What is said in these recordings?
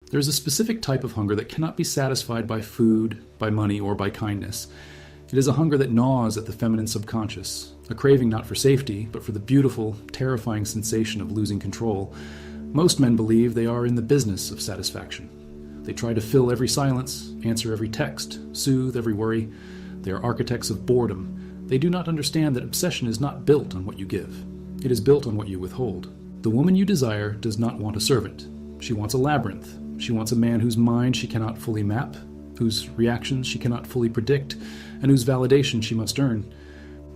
There is a specific type of hunger that cannot be satisfied by food, by money, or by kindness. It is a hunger that gnaws at the feminine subconscious, a craving not for safety, but for the beautiful, terrifying sensation of losing control. Most men believe they are in the business of satisfaction. They try to fill every silence, answer every text, soothe every worry. They are architects of boredom. They do not understand that obsession is not built on what you give. It is built on what you withhold. The woman you desire does not want a servant. She wants a labyrinth. She wants a man whose mind she cannot fully map, whose reactions she cannot fully predict, and whose validation she must earn.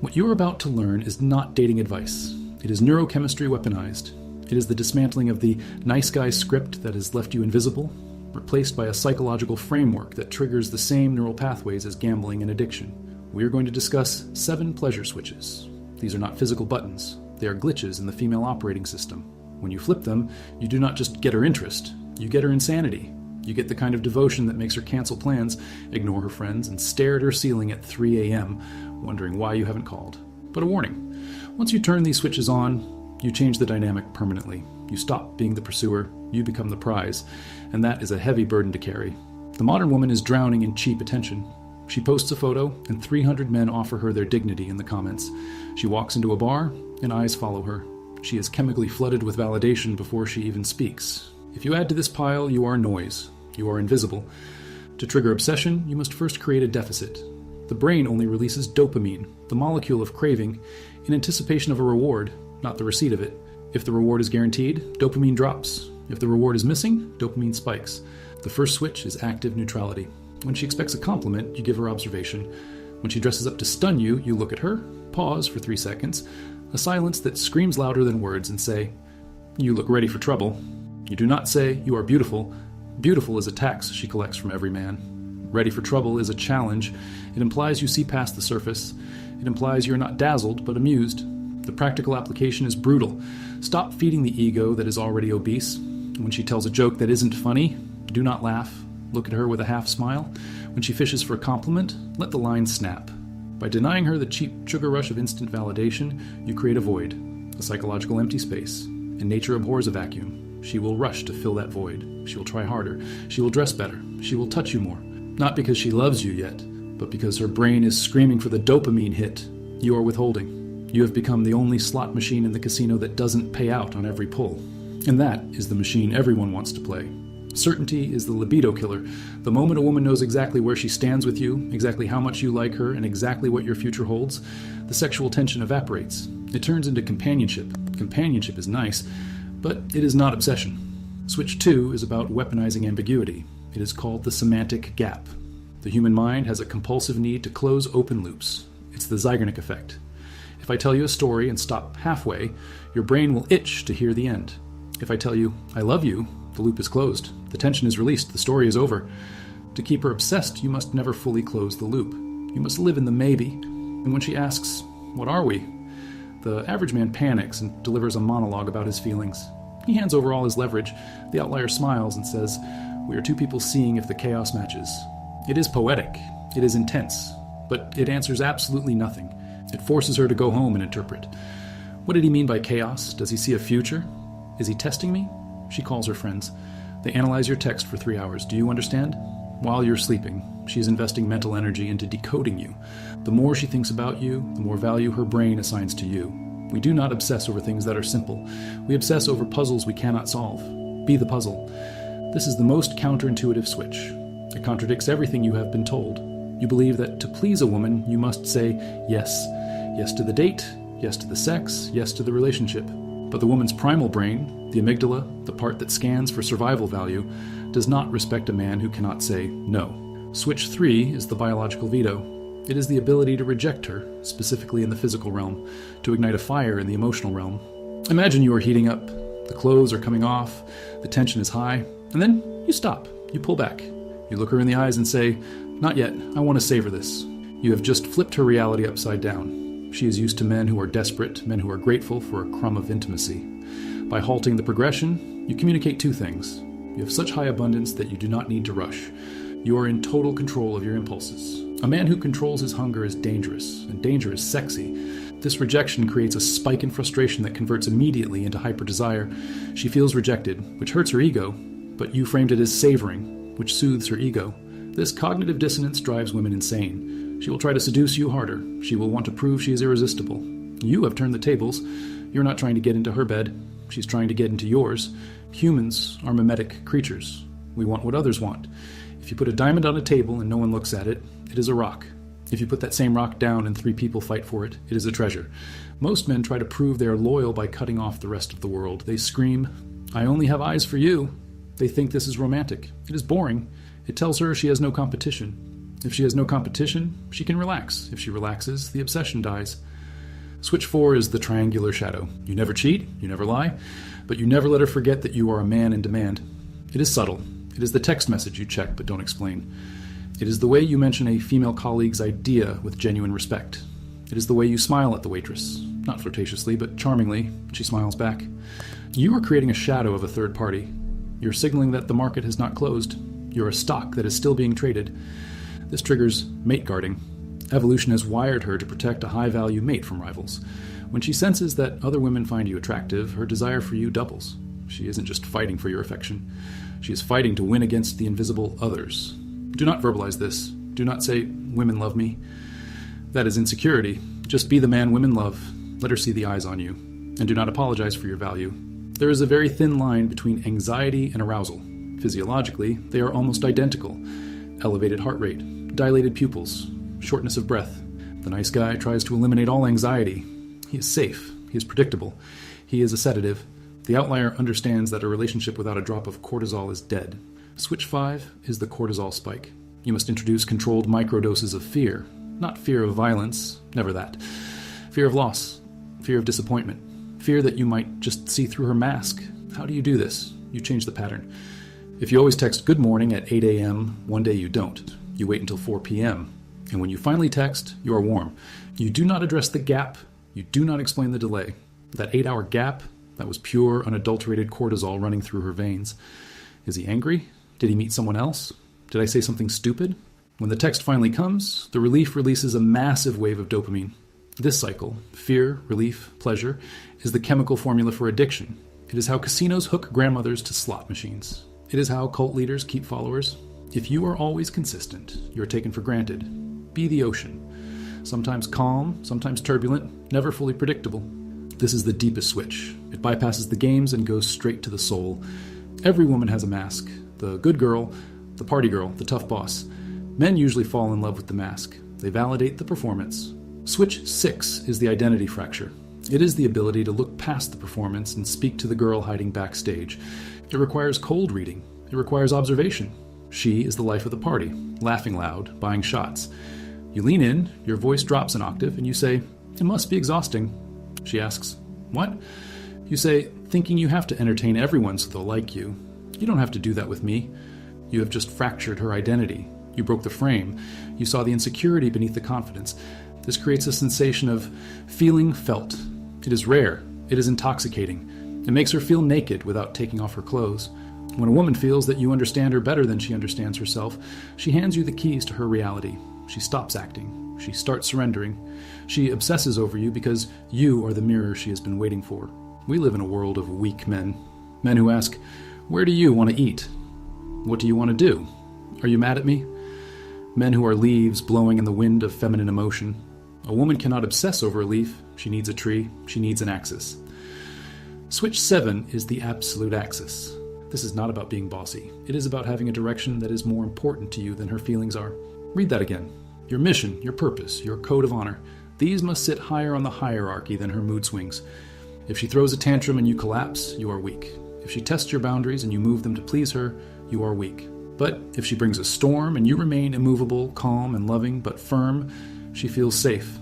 What you are about to learn is not dating advice. It is neurochemistry weaponized. It is the dismantling of the nice guy script that has left you invisible, replaced by a psychological framework that triggers the same neural pathways as gambling and addiction. We are going to discuss 7 pleasure switches. These are not physical buttons. They are glitches in the female operating system. When you flip them, you do not just get her interest, you get her insanity. You get the kind of devotion that makes her cancel plans, ignore her friends, and stare at her ceiling at 3 a.m., wondering why you haven't called. But a warning, once you turn these switches on, you change the dynamic permanently. You stop being the pursuer, you become the prize, and that is a heavy burden to carry. The modern woman is drowning in cheap attention. She posts a photo, and 300 men offer her their dignity in the comments. She walks into a bar, and eyes follow her. She is chemically flooded with validation before she even speaks. If you add to this pile, you are noise. You are invisible. To trigger obsession, you must first create a deficit. The brain only releases dopamine, the molecule of craving, in anticipation of a reward, not the receipt of it. If the reward is guaranteed, dopamine drops. If the reward is missing, dopamine spikes. The first switch is active neutrality. When she expects a compliment, you give her observation. When she dresses up to stun you, you look at her, pause for 3 seconds, a silence that screams louder than words, and say, "You look ready for trouble." You do not say, "You are beautiful." Beautiful is a tax she collects from every man. Ready for trouble is a challenge. It implies you see past the surface. It implies you're not dazzled, but amused. The practical application is brutal. Stop feeding the ego that is already obese. When she tells a joke that isn't funny, do not laugh. Look at her with a half smile. When she fishes for a compliment, let the line snap. By denying her the cheap sugar rush of instant validation, you create a void, a psychological empty space. And nature abhors a vacuum. She will rush to fill that void. She will try harder. She will dress better. She will touch you more. Not because she loves you yet, but because her brain is screaming for the dopamine hit. You are withholding. You have become the only slot machine in the casino that doesn't pay out on every pull. And that is the machine everyone wants to play. Certainty is the libido killer. The moment a woman knows exactly where she stands with you, exactly how much you like her, and exactly what your future holds, the sexual tension evaporates. It turns into companionship. Companionship is nice, but it is not obsession. Switch 2 is about weaponizing ambiguity. It is called the semantic gap. The human mind has a compulsive need to close open loops. It's the Zeigarnik effect. If I tell you a story and stop halfway, your brain will itch to hear the end. If I tell you, "I love you," the loop is closed. The tension is released. The story is over. To keep her obsessed, you must never fully close the loop. You must live in the maybe. And when she asks, "What are we?" the average man panics and delivers a monologue about his feelings. He hands over all his leverage. The outlier smiles and says, "We are 2 people seeing if the chaos matches." It is poetic. It is intense. But it answers absolutely nothing. It forces her to go home and interpret. What did he mean by chaos? Does he see a future? Is he testing me? She calls her friends. They analyze your text for 3 hours. Do you understand? While you're sleeping, she is investing mental energy into decoding you. The more she thinks about you, the more value her brain assigns to you. We do not obsess over things that are simple. We obsess over puzzles we cannot solve. Be the puzzle. This is the most counterintuitive switch. It contradicts everything you have been told. You believe that to please a woman, you must say yes. Yes to the date, yes to the sex, yes to the relationship. But the woman's primal brain, the amygdala, the part that scans for survival value, does not respect a man who cannot say no. Switch 3 is the biological veto. It is the ability to reject her, specifically in the physical realm, to ignite a fire in the emotional realm. Imagine you are heating up. The clothes are coming off. The tension is high. And then you stop. You pull back. You look her in the eyes and say, "Not yet. I want to savor this." You have just flipped her reality upside down. She is used to men who are desperate, men who are grateful for a crumb of intimacy. By halting the progression, you communicate 2 things. You have such high abundance that you do not need to rush. You are in total control of your impulses. A man who controls his hunger is dangerous, and danger is sexy. This rejection creates a spike in frustration that converts immediately into hyper-desire. She feels rejected, which hurts her ego, but you framed it as savoring, which soothes her ego. This cognitive dissonance drives women insane. She will try to seduce you harder. She will want to prove she is irresistible. You have turned the tables. You're not trying to get into her bed. She's trying to get into yours. Humans are mimetic creatures. We want what others want. If you put a diamond on a table and no one looks at it, it is a rock. If you put that same rock down and 3 people fight for it, it is a treasure. Most men try to prove they are loyal by cutting off the rest of the world. They scream, "I only have eyes for you." They think this is romantic. It is boring. It tells her she has no competition. If she has no competition, she can relax. If she relaxes, the obsession dies. Switch 4 is the triangular shadow. You never cheat, you never lie, but you never let her forget that you are a man in demand. It is subtle. It is the text message you check but don't explain. It is the way you mention a female colleague's idea with genuine respect. It is the way you smile at the waitress, not flirtatiously, but charmingly. She smiles back. You are creating a shadow of a third party. You're signaling that the market has not closed. You're a stock that is still being traded. This triggers mate guarding. Evolution has wired her to protect a high-value mate from rivals. When she senses that other women find you attractive, her desire for you doubles. She isn't just fighting for your affection. She is fighting to win against the invisible others. Do not verbalize this. Do not say, "Women love me." That is insecurity. Just be the man women love. Let her see the eyes on you. And do not apologize for your value. There is a very thin line between anxiety and arousal. Physiologically, they are almost identical. Elevated heart rate, dilated pupils, shortness of breath. The nice guy tries to eliminate all anxiety. He is safe. He is predictable. He is a sedative. The outlier understands that a relationship without a drop of cortisol is dead. Switch 5 is the cortisol spike. You must introduce controlled microdoses of fear. Not fear of violence, never that. Fear of loss, fear of disappointment, fear that you might just see through her mask. How do you do this? You change the pattern. If you always text good morning at 8 a.m., one day you don't. You wait until 4 p.m. And when you finally text, you are warm. You do not address the gap. You do not explain the delay. That 8-hour gap, that was pure, unadulterated cortisol running through her veins. Is he angry? Did he meet someone else? Did I say something stupid? When the text finally comes, the relief releases a massive wave of dopamine. This cycle, fear, relief, pleasure, is the chemical formula for addiction. It is how casinos hook grandmothers to slot machines. It is how cult leaders keep followers. If you are always consistent, you are taken for granted. Be the ocean. Sometimes calm, sometimes turbulent, never fully predictable. This is the deepest switch. It bypasses the games and goes straight to the soul. Every woman has a mask. The good girl, the party girl, the tough boss. Men usually fall in love with the mask. They validate the performance. Switch 6 is the identity fracture. It is the ability to look past the performance and speak to the girl hiding backstage. It requires cold reading. It requires observation. She is the life of the party, laughing loud, buying shots. You lean in, your voice drops an octave, and you say, "It must be exhausting." She asks, "What?" You say, thinking you have to entertain everyone so they'll like you. You don't have to do that with me. You have just fractured her identity. You broke the frame. You saw the insecurity beneath the confidence. This creates a sensation of feeling felt. It is rare. It is intoxicating. It makes her feel naked without taking off her clothes. When a woman feels that you understand her better than she understands herself, she hands you the keys to her reality. She stops acting. She starts surrendering. She obsesses over you because you are the mirror she has been waiting for. We live in a world of weak men. Men who ask, "Where do you want to eat? What do you want to do? Are you mad at me?" Men who are leaves blowing in the wind of feminine emotion. A woman cannot obsess over a leaf. She needs a tree. She needs an axis. Switch 7 is the absolute axis. This is not about being bossy. It is about having a direction that is more important to you than her feelings are. Read that again. Your mission, your purpose, your code of honor. These must sit higher on the hierarchy than her mood swings. If she throws a tantrum and you collapse, you are weak. If she tests your boundaries and you move them to please her, you are weak. But if she brings a storm and you remain immovable, calm, and loving, but firm, she feels safe.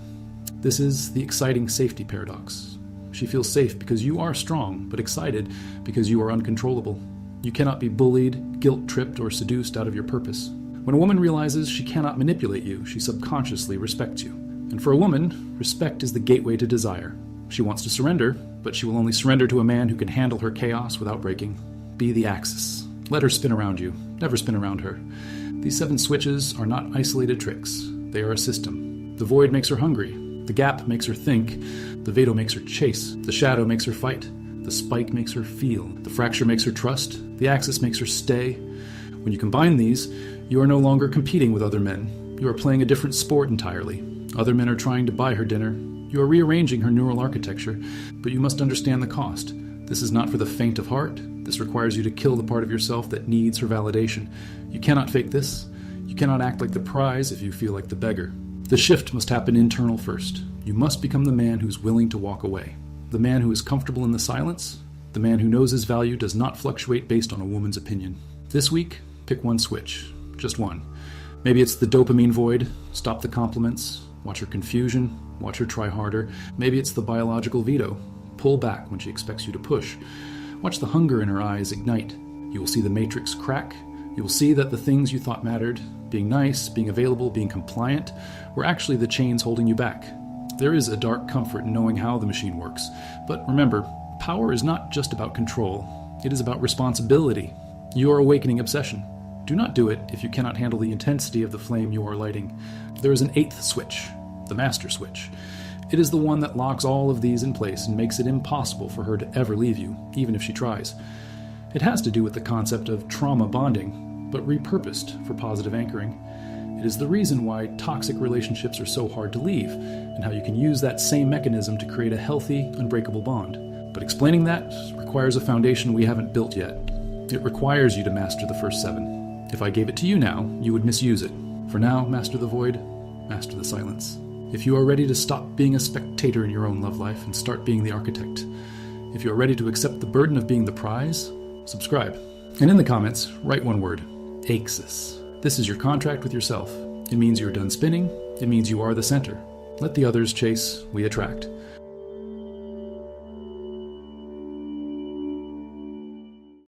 This is the exciting safety paradox. She feels safe because you are strong, but excited because you are uncontrollable. You cannot be bullied, guilt-tripped, or seduced out of your purpose. When a woman realizes she cannot manipulate you, she subconsciously respects you. And for a woman, respect is the gateway to desire. She wants to surrender, but she will only surrender to a man who can handle her chaos without breaking. Be the axis. Let her spin around you. Never spin around her. These 7 switches are not isolated tricks. They are a system. The void makes her hungry. The gap makes her think. The veto makes her chase. The shadow makes her fight. The spike makes her feel. The fracture makes her trust. The axis makes her stay. When you combine these, you are no longer competing with other men. You are playing a different sport entirely. Other men are trying to buy her dinner. You are rearranging her neural architecture, but you must understand the cost. This is not for the faint of heart. This requires you to kill the part of yourself that needs her validation. You cannot fake this. You cannot act like the prize if you feel like the beggar. The shift must happen internal first. You must become the man who's willing to walk away. The man who is comfortable in the silence. The man who knows his value does not fluctuate based on a woman's opinion. This week, pick one switch. Just one. Maybe it's the dopamine void. Stop the compliments. Watch her confusion. Watch her try harder. Maybe it's the biological veto. Pull back when she expects you to push. Watch the hunger in her eyes ignite. You will see the matrix crack. You will see that the things you thought mattered, being nice, being available, being compliant, were actually the chains holding you back. There is a dark comfort in knowing how the machine works. But remember, power is not just about control. It is about responsibility. You are awakening obsession. Do not do it if you cannot handle the intensity of the flame you are lighting. There is an eighth switch, the master switch. It is the one that locks all of these in place and makes it impossible for her to ever leave you, even if she tries. It has to do with the concept of trauma bonding, but repurposed for positive anchoring. It is the reason why toxic relationships are so hard to leave, and how you can use that same mechanism to create a healthy, unbreakable bond. But explaining that requires a foundation we haven't built yet. It requires you to master the first 7. If I gave it to you now, you would misuse it. For now, master the void, master the silence. If you are ready to stop being a spectator in your own love life and start being the architect, if you are ready to accept the burden of being the prize, subscribe. And in the comments, write one word: Axis. This is your contract with yourself. It means you're done spinning. It means you are the center. Let the others chase, we attract.